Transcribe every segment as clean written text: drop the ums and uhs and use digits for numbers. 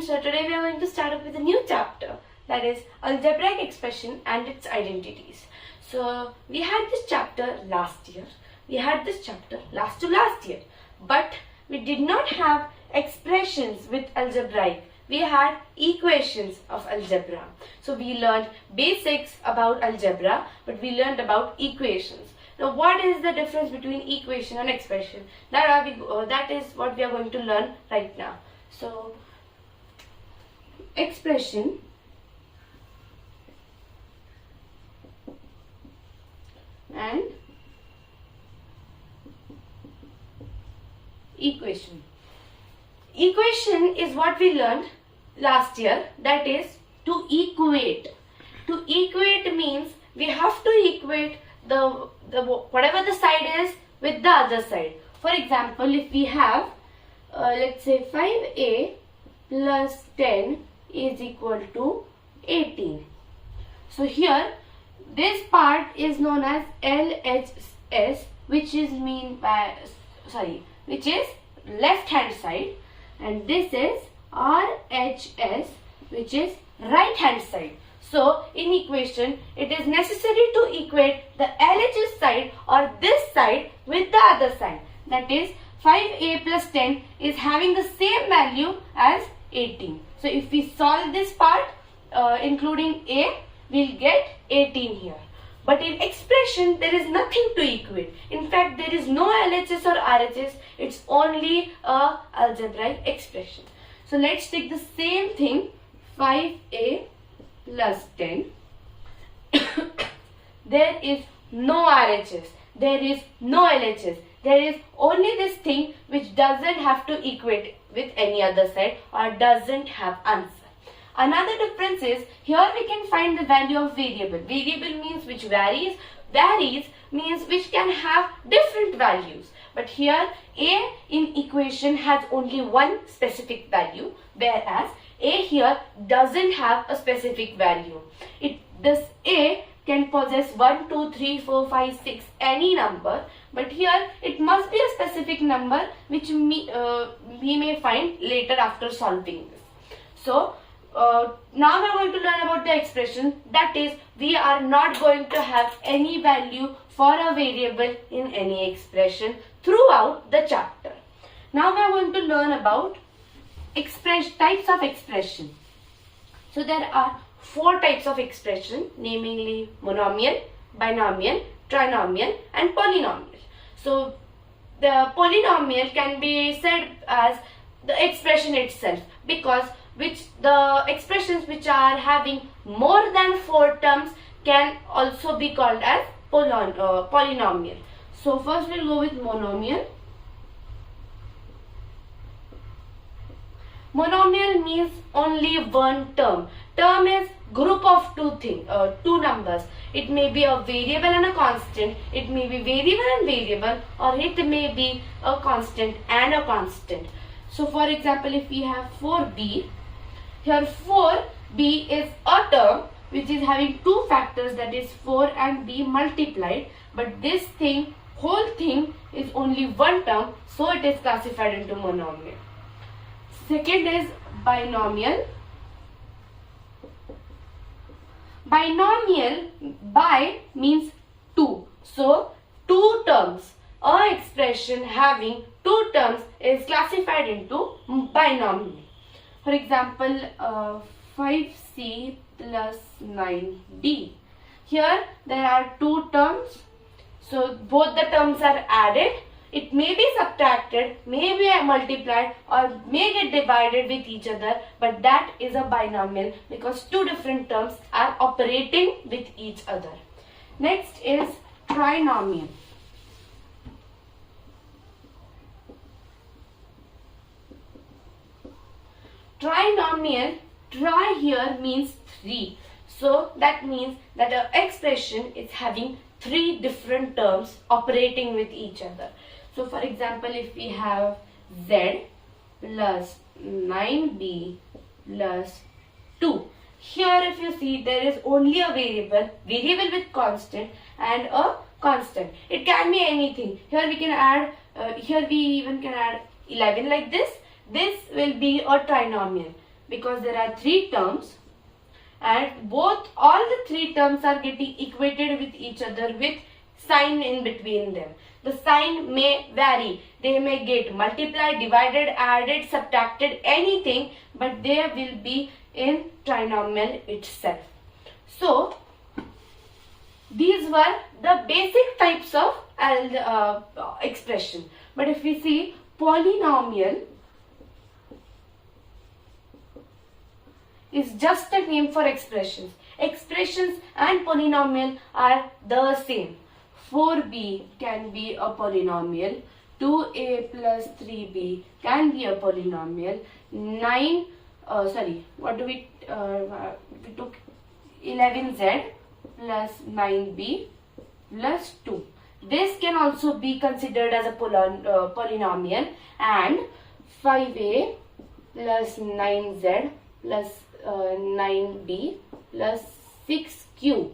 So today we are going to start up with a new chapter, that is algebraic expression and its identities. So we had this chapter last year, we had this chapter last to last year, but we did not have expressions with algebraic. We had equations of algebra. So we learned basics about algebra, but we learned about equations. Now what is the difference between equation and expression? That is what we are going to learn right now. So expression and equation. Equation is what we learned last year, that is to equate. To equate means we have to equate the whatever the side is with the other side. For example, if we have let's say 5a plus 10 is equal to 18. So here this part is known as LHS, which is left hand side, and this is RHS, which is right hand side. So in equation it is necessary to equate the LHS side or this side with the other side. That is 5a plus 10 is having the same value as 18. So if we solve this part including a, we'll get 18 here. But in expression there is nothing to equate. In fact, there is no LHS or RHS. It's only a algebraic expression. So let's take the same thing, 5a plus 10. There is no RHS. There is no LHS. There is only this thing which doesn't have to equate with any other side or doesn't have answer. Another difference is here we can find the value of variable. Variable means which varies. Varies means which can have different values. But here a in equation has only one specific value, whereas a here doesn't have a specific value. This a can possess 1, 2, 3, 4, 5, 6, any number, but here it must be a specific number which we may find later after solving this. So now we are going to learn about the expression, that is we are not going to have any value for a variable in any expression throughout the chapter. Now we are going to learn about types of expression. So there are 4 types of expression, namely monomial, binomial, trinomial and polynomial. So the polynomial can be said as the expression itself, because the expressions which are having more than 4 terms can also be called as polynomial. So first we'll go with monomial. Monomial means only one term. Term is group of two numbers. It may be a variable and a constant. It may be variable and variable, or it may be a constant and a constant. So for example, if we have 4b, here 4b is a term which is having 2 factors, that is 4 and b multiplied, but this whole thing is only one term, so it is classified into monomial. Second is binomial. Binomial, bi means 2. So 2 terms. A expression having 2 terms is classified into binomial. For example, 5c plus 9d. Here there are 2 terms. So both the terms are added. It may be subtracted, may be multiplied, or may get divided with each other, but that is a binomial because 2 different terms are operating with each other. Next is trinomial. Trinomial, tri here means 3. So that means that an expression is having 3 different terms operating with each other. So for example, if we have z plus 9b plus 2. Here if you see, there is only a variable with constant and a constant. It can be anything. Here we can add, here we even can add 11 like this. This will be a trinomial. because there are three terms and all the three terms are getting equated with each other with sign in between them. The sign may vary. They may get multiplied, divided, added, subtracted, anything, but they will be in trinomial itself. So, these were the basic types of expression. But if we see polynomial is just a name for expressions. Expressions and polynomial are the same. 4b can be a polynomial. 2a plus 3b can be a polynomial. We took 11z plus 9b plus 2. This can also be considered as a polynomial, and 5a plus 9z plus 9b plus 6q.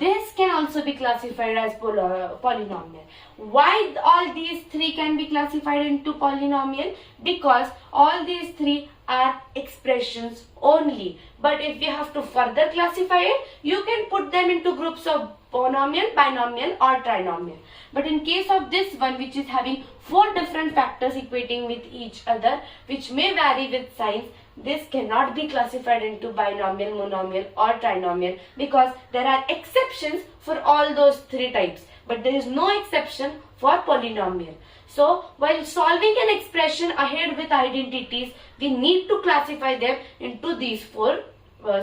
This can also be classified as polynomial. Why all these three can be classified into polynomial? Because all these three are expressions only. But if you have to further classify it, you can put them into groups of monomial, binomial or trinomial. But in case of this one, which is having four different factors equating with each other, which may vary with signs, this cannot be classified into binomial, monomial or trinomial, because there are exceptions for all those three types, but there is no exception for polynomial. So while solving an expression ahead with identities, we need to classify them into these four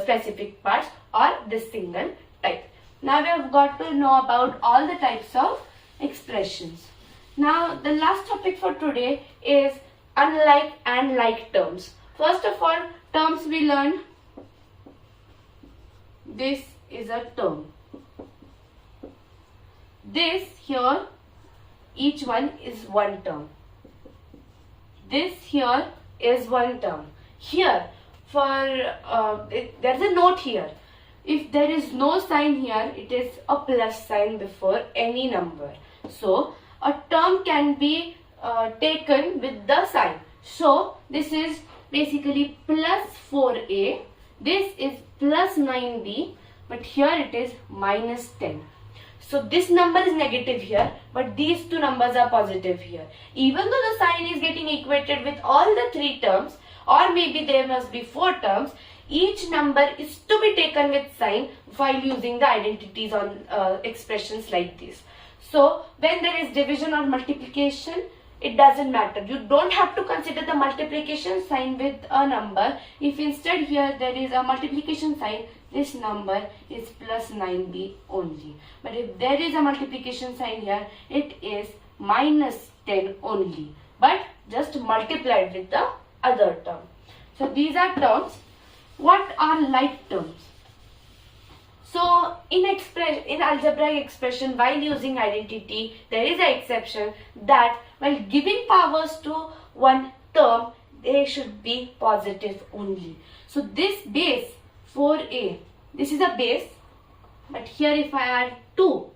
specific parts or this single type. Now we have got to know about all the types of expressions. Now the last topic for today is unlike and like terms. First of all, terms we learned. This is a term. This here, each one is one term. This here is one term. Here, there's a note here. If there is no sign here, it is a plus sign before any number. So, a term can be taken with the sign. So, this is basically plus 4a, this is plus 9b, but here it is minus 10. So this number is negative here, but these two numbers are positive here. Even though the sign is getting equated with all the three terms, or maybe there must be four terms, each number is to be taken with sign while using the identities on expressions like this. So when there is division or multiplication, it doesn't matter. You don't have to consider the multiplication sign with a number. If instead here there is a multiplication sign, this number is plus 9b only. But if there is a multiplication sign here, it is minus 10 only. But just multiplied with the other term. So these are terms. What are like terms? So in algebraic expression, while using identity, there is an exception that while giving powers to one term, they should be positive only. So this base 4a, this is a base, but here if I add 2,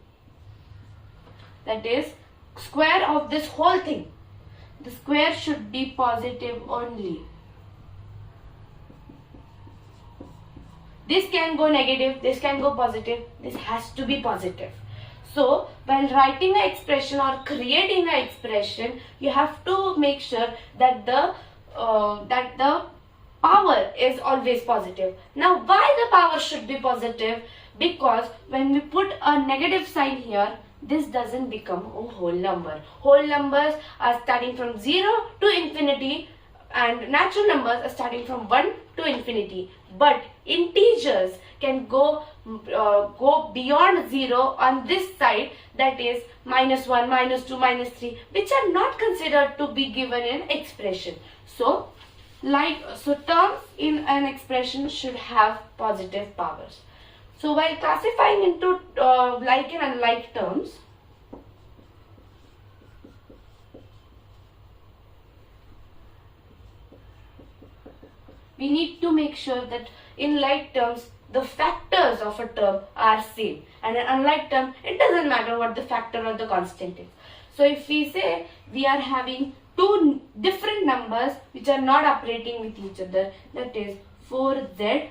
that is square of this whole thing, the square should be positive only. This can go negative, this can go positive, this has to be positive. So, while writing an expression or creating an expression, you have to make sure that the power is always positive. Now, why the power should be positive? Because when we put a negative sign here, this doesn't become a whole number. Whole numbers are starting from 0 to infinity, and natural numbers are starting from 1 to infinity. But integers can go beyond 0 on this side, that is minus 1, minus 2, minus 3, which are not considered to be given in expression. So terms in an expression should have positive powers. So while classifying into like and unlike terms, we need to make sure that in like terms, the factors of a term are same. And in unlike term, it doesn't matter what the factor or the constant is. So if we say we are having two different numbers which are not operating with each other, that is 4z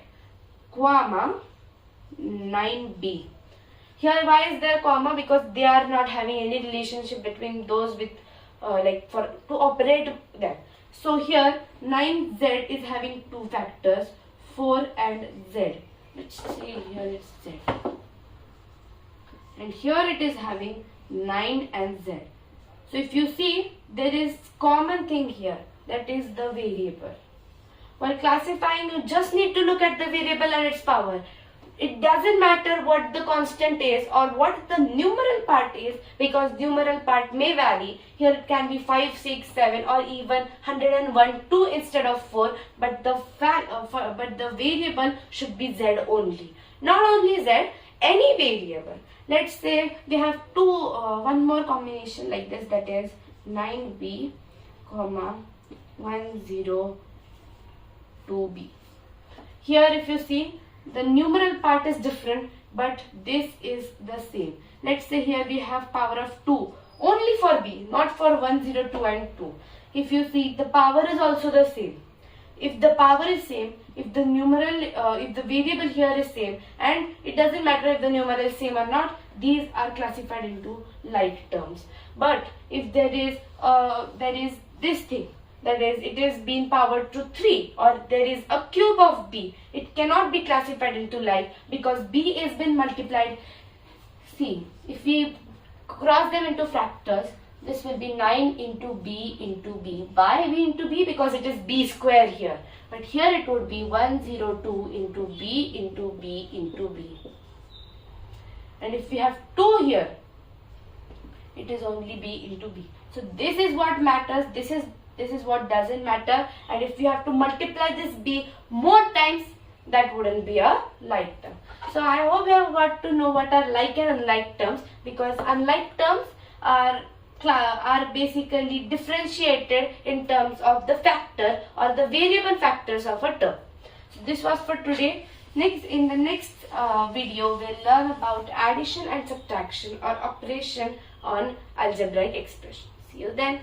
comma 9b. Here why is there comma? Because they are not having any relationship between those with to operate that. So here 9z is having two factors, 4 and z. Let's see, here it's z. And here it is having 9 and z. So if you see, there is common thing here, that is the variable. While classifying, you just need to look at the variable and its power. It doesn't matter what the constant is or what the numeral part is, because numeral part may vary. Here it can be 5, 6, 7 or even 101, 2 instead of 4, but the variable should be z only. Not only z, any variable. Let's say we have one more combination like this, that is 9b comma 102b. Here if you see, the numeral part is different, but this is the same. Let's say here we have power of 2 only for b, not for 102 and 2. If you see, the power is also the same. If the power is same, if the variable here is same, and it doesn't matter if the numeral is same or not, these are classified into like terms. But if there is this thing, that is, it is being powered to 3, or there is a cube of b, it cannot be classified into like, because b is been multiplied. See, if we cross them into factors, this will be 9 into b into b. Why b into b? Because it is b square here. But here it would be 102 into b into b into b. And if we have 2 here, it is only b into b. So this is what matters. This is what doesn't matter. And if you have to multiply this b more times, that wouldn't be a like term. So I hope you have got to know what are like and unlike terms, because unlike terms are basically differentiated in terms of the factor or the variable factors of a term. So this was for today. In the next video, we'll learn about addition and subtraction or operation on algebraic expressions. See you then.